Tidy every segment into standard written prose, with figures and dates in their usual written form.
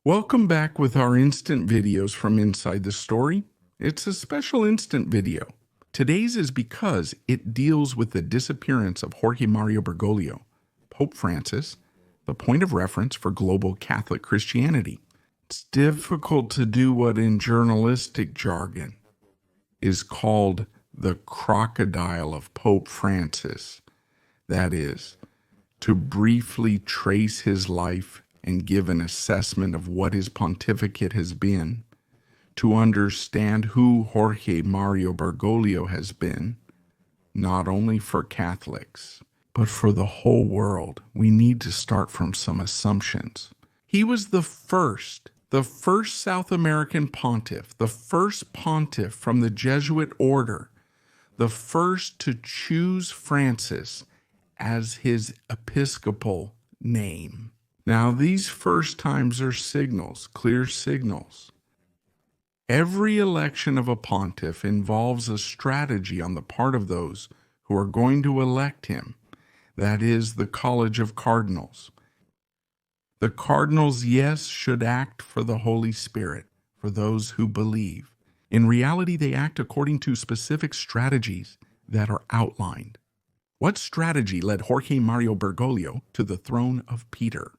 Welcome back with our instant videos from Inside the Story. It's a special instant video. Today's is because it deals with the disappearance of Jorge Mario Bergoglio, Pope Francis, the point of reference for global Catholic Christianity. It's difficult to do what in journalistic jargon is called the crocodile of Pope Francis. That is, to briefly trace his life and give an assessment of what his pontificate has been, to understand who Jorge Mario Bergoglio has been, not only for Catholics, but for the whole world. We need to start from some assumptions. He was the first South American pontiff, the first pontiff from the Jesuit order, the first to choose Francis as his episcopal name. Now, these first times are signals, clear signals. Every election of a pontiff involves a strategy on the part of those who are going to elect him. That is, the College of Cardinals. The cardinals, yes, should act for the Holy Spirit, for those who believe. In reality, they act according to specific strategies that are outlined. What strategy led Jorge Mario Bergoglio to the throne of Peter?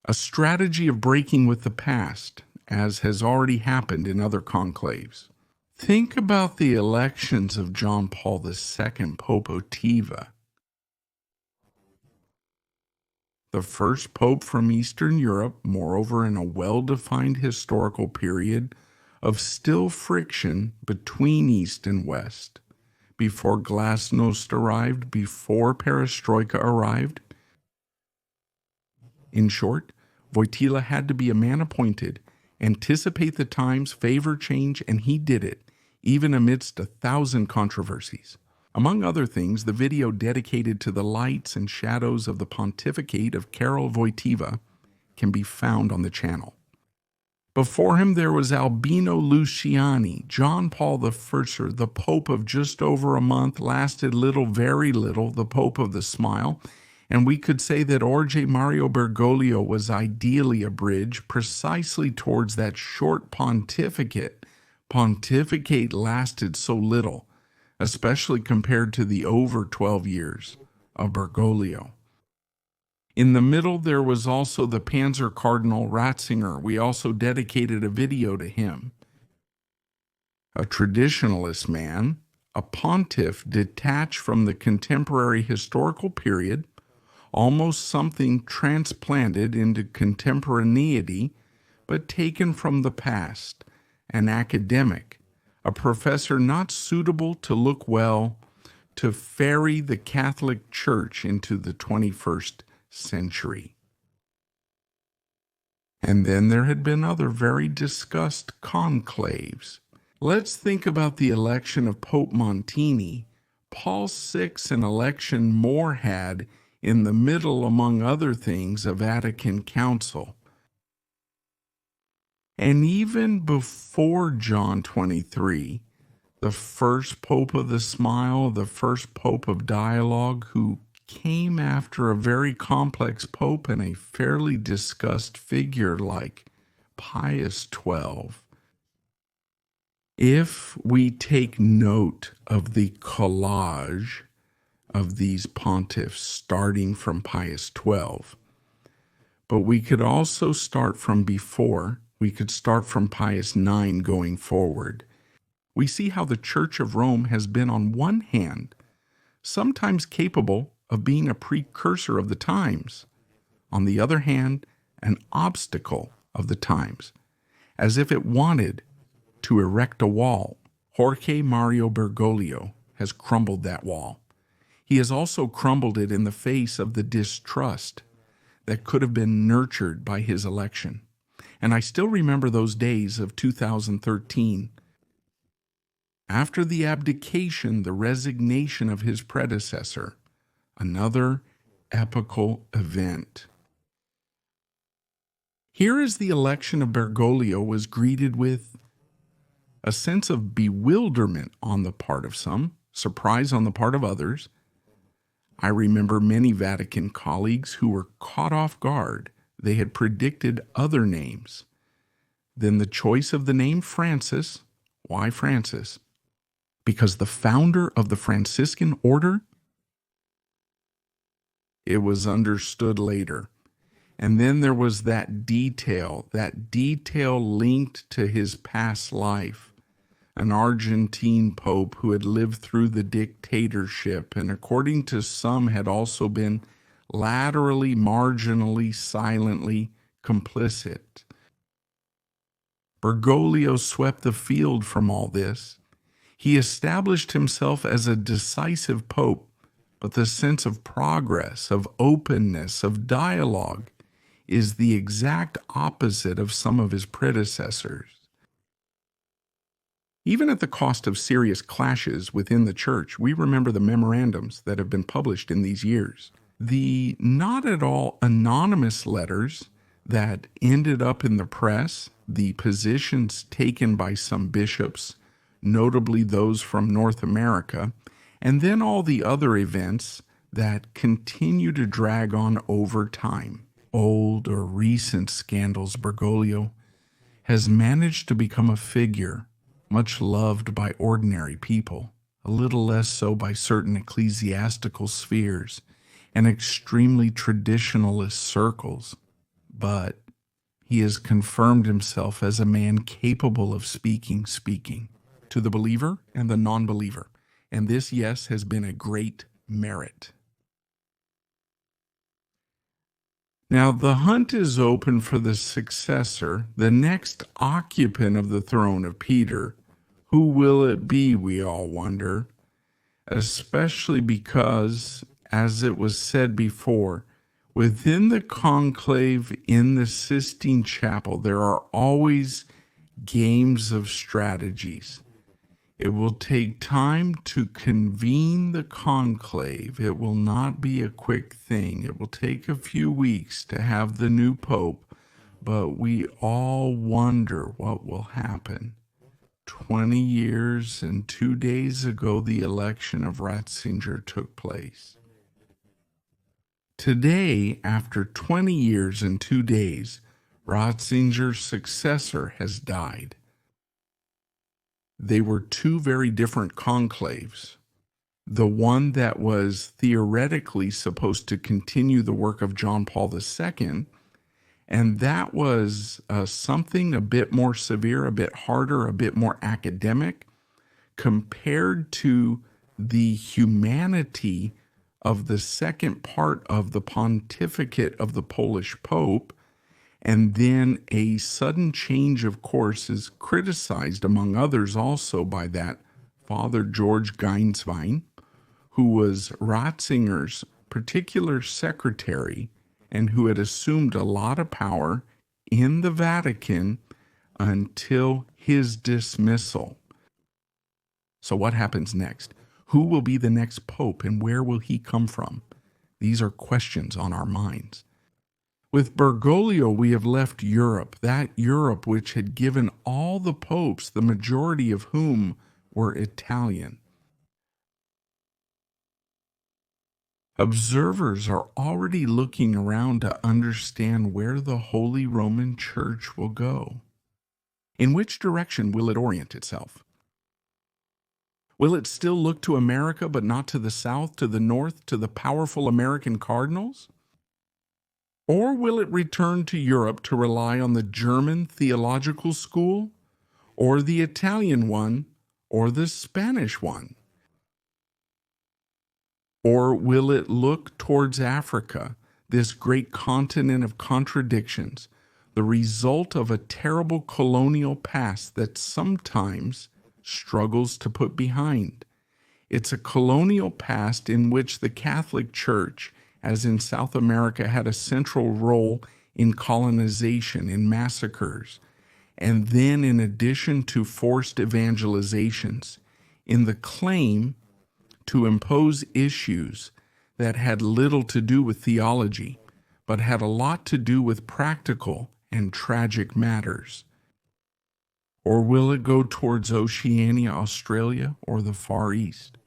A strategy of breaking with the past, as has already happened in other conclaves. Think about the elections of John Paul II, Pope Otiva. The first pope from Eastern Europe, moreover in a well-defined historical period of still friction between East and West, before Glasnost arrived, before Perestroika arrived. In short, Wojtyla had to be a man appointed, anticipate the times, favor change, and he did it, even amidst 1,000 controversies. Among other things, the video dedicated to the lights and shadows of the pontificate of Karol Wojtyła can be found on the channel. Before him there was Albino Luciani, John Paul I, the Pope of just over a month, lasted little, very little, the Pope of the Smile, and we could say that Jorge Mario Bergoglio was ideally a bridge precisely towards that short pontificate. Pontificate lasted so little, especially compared to the over 12 years of Bergoglio. In the middle, there was also the Panzer Cardinal Ratzinger. We also dedicated a video to him. A traditionalist man, a pontiff detached from the contemporary historical period, almost something transplanted into contemporaneity, but taken from the past, an academic, a professor not suitable to look well, to ferry the Catholic Church into the 21st century. And then there had been other very discussed conclaves. Let's think about the election of Pope Montini, Paul VI, an election more had in the middle, among other things, a Vatican Council. And even before John 23, the first Pope of the Smile, the first Pope of Dialogue, who came after a very complex Pope and a fairly discussed figure like Pius XII. If we take note of the collage of these pontiffs starting from Pius XII, but we could also start from before. We could start from Pius IX going forward. We see how the Church of Rome has been, on one hand, sometimes capable of being a precursor of the times, on the other hand, an obstacle of the times, as if it wanted to erect a wall. Jorge Mario Bergoglio has crumbled that wall. He has also crumbled it in the face of the distrust that could have been nurtured by his election. And I still remember those days of 2013. After the abdication, the resignation of his predecessor, another epical event. Here as the election of Bergoglio was greeted with a sense of bewilderment on the part of some, surprise on the part of others. I remember many Vatican colleagues who were caught off guard. They had predicted other names. Then the choice of the name Francis. Why Francis? Because the founder of the Franciscan order? It was understood later. And then there was that detail linked to his past life. An Argentine pope who had lived through the dictatorship and according to some had also been laterally, marginally, silently complicit. Bergoglio swept the field from all this. He established himself as a decisive pope, but the sense of progress, of openness, of dialogue is the exact opposite of some of his predecessors. Even at the cost of serious clashes within the church, we remember the memorandums that have been published in these years. The not at all anonymous letters that ended up in the press, the positions taken by some bishops, notably those from North America, and then all the other events that continue to drag on over time. Old or recent scandals, Bergoglio has managed to become a figure much loved by ordinary people, a little less so by certain ecclesiastical spheres and extremely traditionalist circles. But he has confirmed himself as a man capable of speaking to the believer and the non-believer. And this, yes, has been a great merit. Now, the hunt is open for the successor, the next occupant of the throne of Peter. Who will it be, we all wonder, especially because, as it was said before, within the conclave in the Sistine Chapel, there are always games of strategies. It will take time to convene the conclave. It will not be a quick thing. It will take a few weeks to have the new pope, but we all wonder what will happen. 20 years and 2 days ago, the election of Ratzinger took place. Today, after 20 years and 2 days, Ratzinger's successor has died. They were two very different conclaves. The one that was theoretically supposed to continue the work of John Paul II, and that was something a bit more severe, a bit harder, a bit more academic, compared to the humanity of the second part of the pontificate of the Polish Pope. And then a sudden change of course is criticized, among others, also by that Father George Gainswein, who was Ratzinger's particular secretary and who had assumed a lot of power in the Vatican until his dismissal. So what happens next? Who will be the next pope and where will he come from? These are questions on our minds. With Bergoglio, we have left Europe, that Europe which had given all the popes, the majority of whom were Italian. Observers are already looking around to understand where the Holy Roman Church will go. In which direction will it orient itself? Will it still look to America, but not to the south, to the north, to the powerful American cardinals? Or will it return to Europe to rely on the German theological school, or the Italian one, or the Spanish one? Or will it look towards Africa, this great continent of contradictions, the result of a terrible colonial past that sometimes struggles to put behind? It's a colonial past in which the Catholic Church, as in South America, had a central role in colonization, in massacres, and then in addition to forced evangelizations, in the claim to impose issues that had little to do with theology, but had a lot to do with practical and tragic matters. Or will it go towards Oceania, Australia, or the Far East?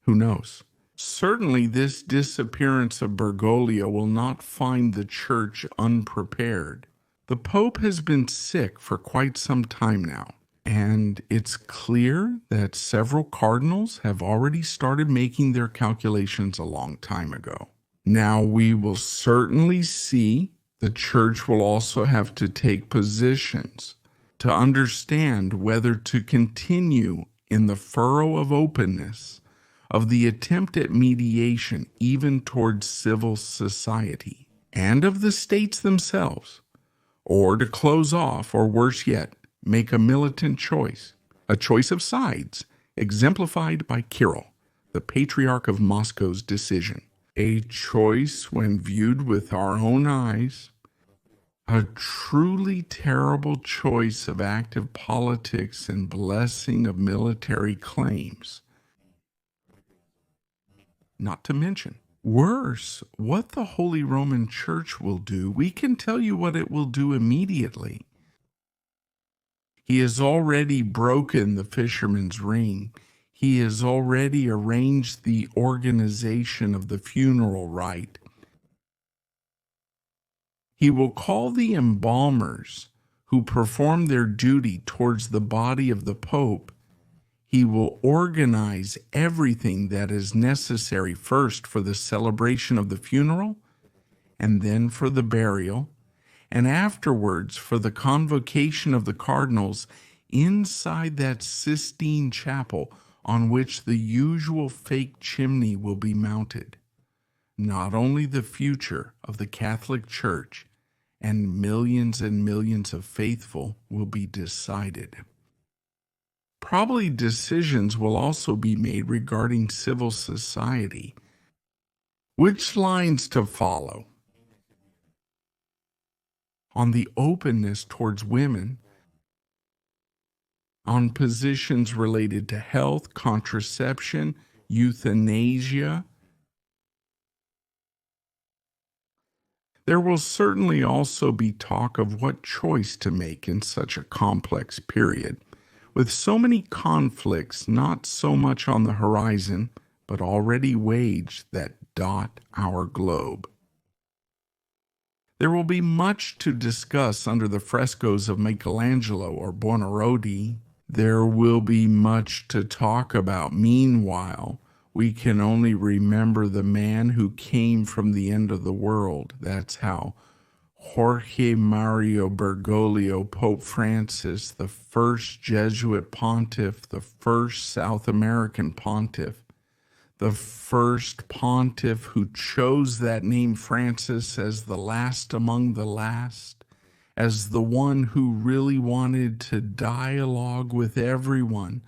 Who knows? Certainly, this disappearance of Bergoglio will not find the church unprepared. The Pope has been sick for quite some time now, and it's clear that several cardinals have already started making their calculations a long time ago. Now, we will certainly see the church will also have to take positions to understand whether to continue in the furrow of openness of the attempt at mediation, even towards civil society and of the states themselves, or to close off, or worse yet, make a militant choice, a choice of sides, exemplified by Kirill, the Patriarch of Moscow's decision. A choice, when viewed with our own eyes, a truly terrible choice of active politics and blessing of military claims. Not to mention, worse, what the Holy Roman Church will do, we can tell you what it will do immediately. He has already broken the fisherman's ring. He has already arranged the organization of the funeral rite. He will call the embalmers who perform their duty towards the body of the Pope. He will organize everything that is necessary, first for the celebration of the funeral, and then for the burial, and afterwards for the convocation of the cardinals inside that Sistine Chapel on which the usual fake chimney will be mounted. Not only the future of the Catholic Church and millions of faithful will be decided. Probably decisions will also be made regarding civil society. Which lines to follow? On the openness towards women, on positions related to health, contraception, euthanasia. There will certainly also be talk of what choice to make in such a complex period, with so many conflicts not so much on the horizon, but already waged that dot our globe. There will be much to discuss under the frescoes of Michelangelo or Buonarroti. There will be much to talk about. Meanwhile, we can only remember the man who came from the end of the world. That's how Jorge Mario Bergoglio, Pope Francis, the first Jesuit pontiff, the first South American pontiff, the first pontiff who chose that name Francis as the last among the last, as the one who really wanted to dialogue with everyone